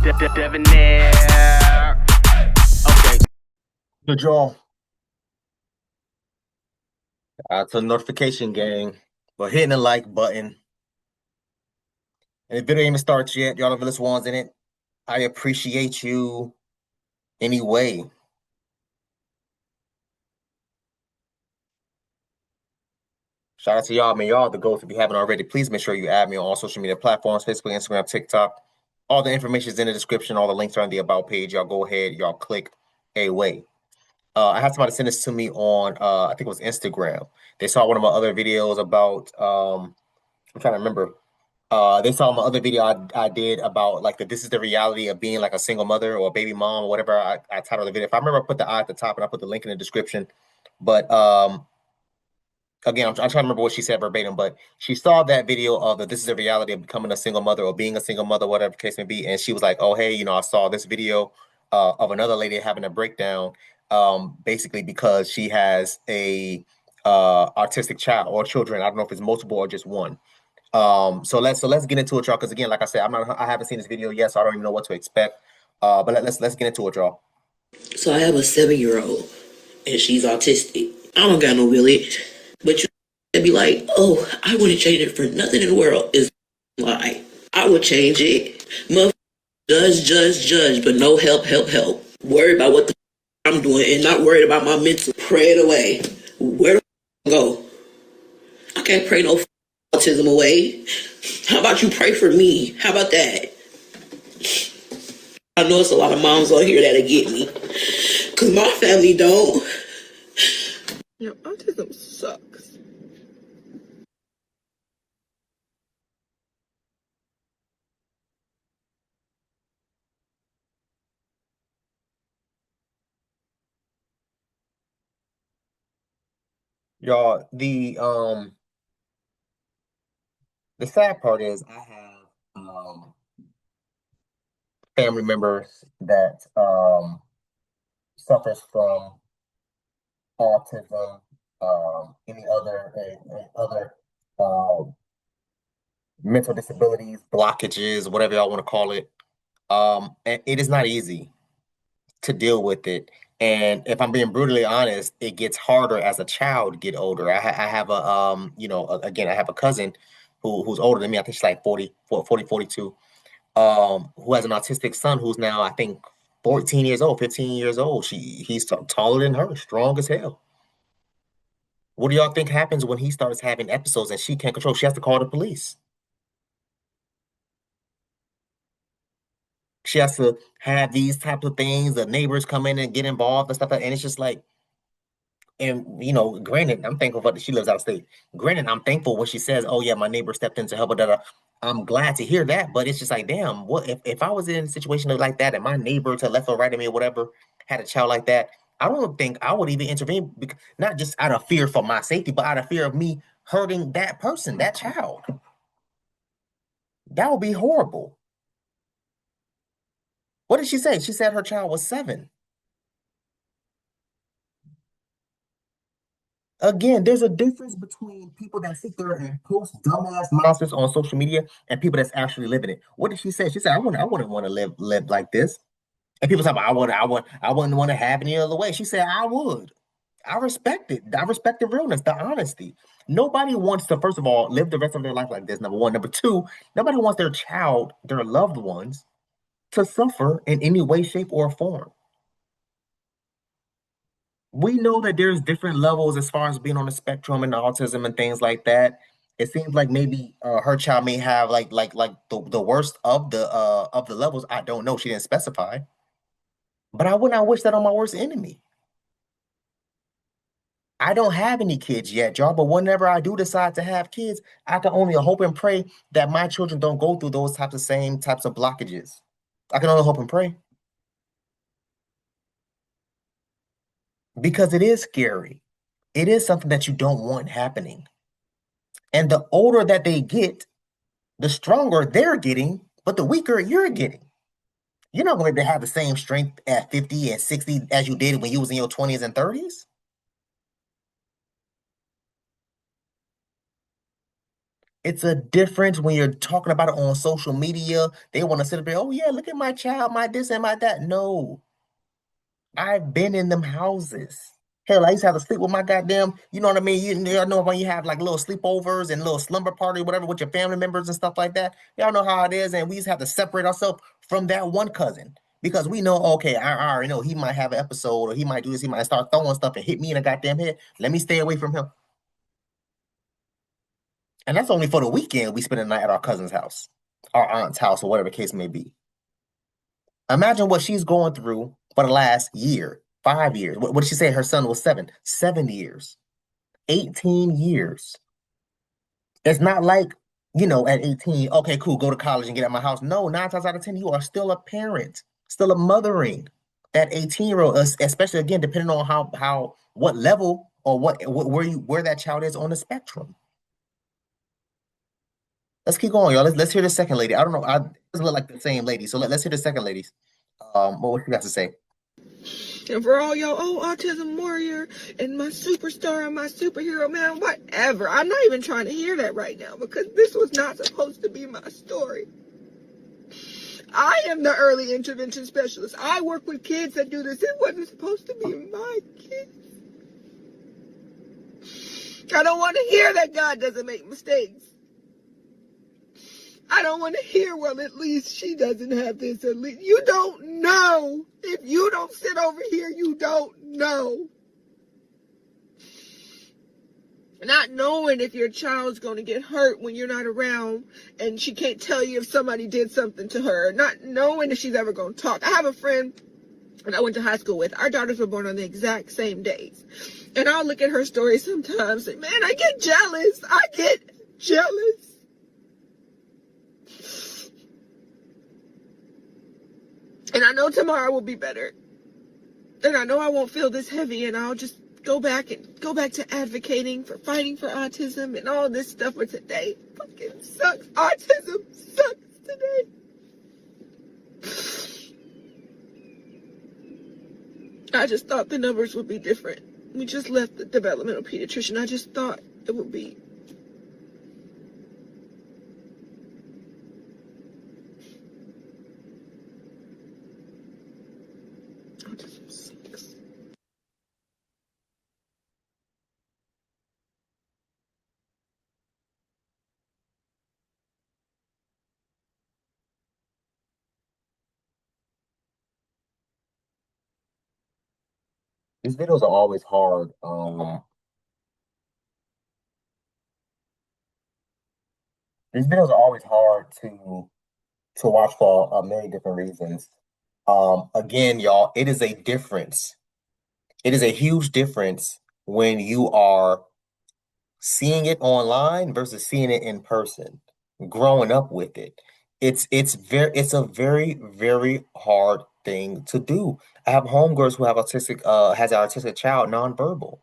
Debonair. Okay. Good y'all. To the notification gang for hitting the like button. And if the video ain't even starts yet, y'all the realest ones in it. I appreciate you anyway. Shout out to y'all, man. Y'all the goals. If you haven't already, please make sure you add me on all social media platforms, Facebook, Instagram, TikTok. All the information is in the description. All the links are on the about page. Y'all go ahead, y'all click away. I had somebody send this to me on I think it was Instagram. They saw one of my other videos about I'm trying to remember. They saw my other video I did about like this is the reality of being like a single mother or a baby mom or whatever I titled the video. If I remember, I put the I at the top and I put the link in the description. But again, I'm trying to remember what she said verbatim, but she saw that video of the this is the reality of becoming a single mother or being a single mother, whatever the case may be. And she was like, oh, hey, I saw this video of another lady having a breakdown basically because she has a autistic child or children. I don't know if it's multiple or just one. So let's get into it, y'all. Because again, like I said, I haven't seen this video yet, so I don't even know what to expect. But let's get into it, y'all. So I have a 7-year-old, and she's autistic. I don't got no village, but you be like, oh, I wouldn't change it for nothing in the world. Is lie. I would change it. Mother, judge, but no help. Worry about what the I'm doing and not worried about my mental. Pray it away. Where do I go? I can't pray no autism away. How about you pray for me? How about that? I know it's a lot of moms on here that'll get me. Because my family don't. Autism sucks. Y'all, the sad part is I have family members that suffers from autism, any other uh, mental disabilities, blockages, whatever y'all want to call it. And it is not easy to deal with it. And if I'm being brutally honest, it gets harder as a child get older. I have a again, I have a cousin who's older than me. I think she's like 42, who has an autistic son who's now I think 14 years old, 15 years old. He's taller than her, strong as hell. What do y'all think happens when he starts having episodes and she can't control? She has to call the police. She has to have these types of things. The neighbors come in and get involved and stuff like that. And it's just like, and granted, I'm thankful for that she lives out of state. Granted, I'm thankful when she says, "Oh yeah, my neighbor stepped in to help her." I'm glad to hear that, but it's just like, damn, what if I was in a situation like that and my neighbor to left or right of me or whatever had a child like that? I don't think I would even intervene, not just out of fear for my safety, but out of fear of me hurting that person, that child. That would be horrible. What did she say? She said her child was 7. Again, there's a difference between people that sit there and post dumbass nonsense on social media and people that's actually living it. What did she say? She said, I wouldn't want to live like this." And people talk about, I wouldn't want to have any other way." She said, "I would." I respect it. I respect the realness, the honesty. Nobody wants to, first of all, live the rest of their life like this. Number one. Number two, nobody wants their child, their loved ones, to suffer in any way, shape, or form. We know that there's different levels as far as being on the spectrum and autism and things like that. It seems like maybe her child may have like the worst of the levels. I don't know. She didn't specify, but I would not wish that on my worst enemy. I don't have any kids yet, y'all, but whenever I do decide to have kids, I can only hope and pray that my children don't go through those same types of blockages. I can only hope and pray because it is scary. It is something that you don't want happening. And the older that they get, the stronger they're getting, but the weaker you're getting. You're not going to have the same strength at 50 and 60 as you did when you was in your 20s and 30s. It's a difference when you're talking about it on social media. They want to sit up there, oh yeah, look at my child, my this and my that. No, I've been in them houses. Hell, I used to have to sleep with my goddamn, you know what I mean? Y'all know when you have like little sleepovers and little slumber party, whatever, with your family members and stuff like that. Y'all know how it is. And we used to have to separate ourselves from that one cousin because we know, okay, I already know he might have an episode or he might do this, he might start throwing stuff and hit me in the goddamn head. Let me stay away from him. And that's only for the weekend we spend the night at our cousin's house, our aunt's house, or whatever the case may be. Imagine what she's going through for the last year, 5 years. What did she say? Her son was 7 years, 18 years. It's not like, at 18, okay, cool, go to college and get out of my house. No, 9 times out of 10, you are still a parent, still a mothering that 18-year-old, especially again, depending on what level or where that child is on the spectrum. Let's keep going, y'all. Let's hear the second lady. I don't know. It doesn't look like the same lady. So let's hear the second ladies. What you got to say? And for all y'all, autism warrior and my superstar and my superhero, man, whatever. I'm not even trying to hear that right now because this was not supposed to be my story. I am the early intervention specialist. I work with kids that do this. It wasn't supposed to be my kids. I don't want to hear that God doesn't make mistakes. I don't want to hear, well, at least she doesn't have this. At least you don't know. If you don't sit over here, you don't know. Not knowing if your child's going to get hurt when you're not around and she can't tell you if somebody did something to her. Not knowing if she's ever going to talk. I have a friend that I went to high school with. Our daughters were born on the exact same days. And I'll look at her story sometimes and, man, I get jealous. And I know tomorrow will be better. And I know I won't feel this heavy and I'll just go back to advocating for fighting for autism and all this stuff. But today fucking sucks. Autism sucks today. I just thought the numbers would be different. We just left the developmental pediatrician. I just thought it would be. Autism sucks. These videos are always hard. These videos are always hard to watch for many different reasons. Again, y'all, it is a difference. It is a huge difference when you are seeing it online versus seeing it in person, growing up with it. It's a very, very hard thing to do. I have homegirls who have has an autistic child, nonverbal.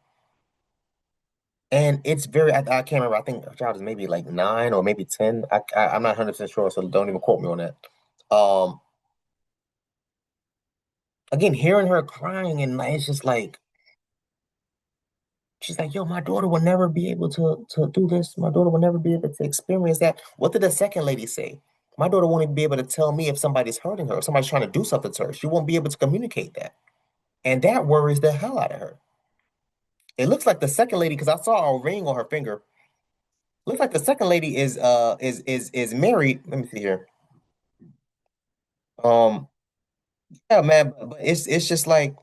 And it's I can't remember. I think her child is maybe like 9 or maybe 10. I'm not 100% sure, so don't even quote me on that. Um, Again, hearing her crying and it's just like she's like, "Yo, my daughter will never be able to do this. My daughter will never be able to experience that." What did the second lady say? My daughter won't even be able to tell me if somebody's hurting her, if somebody's trying to do something to her. She won't be able to communicate that, and that worries the hell out of her. It looks like the second lady, because I saw a ring on her finger. Looks like the second lady is married. Let me see here. Um, yeah, man, but it's just like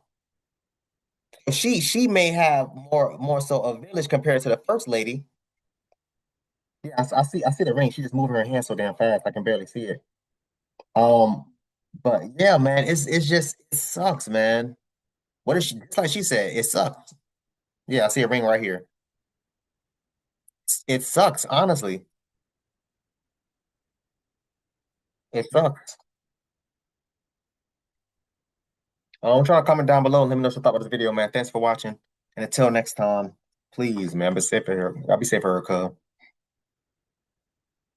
she may have more so a village compared to the first lady. Yeah, I see the ring. She just moving her hand so damn fast I can barely see it. Um, but yeah, man, it's just it sucks, man. What is she? It's like she said, it sucks. Yeah, I see a ring right here. It sucks, honestly. It sucks. Try to comment down below and let me know what you thought about this video, man. Thanks for watching. And until next time, please, man, be safe for her. I'll be safe for her, cuz.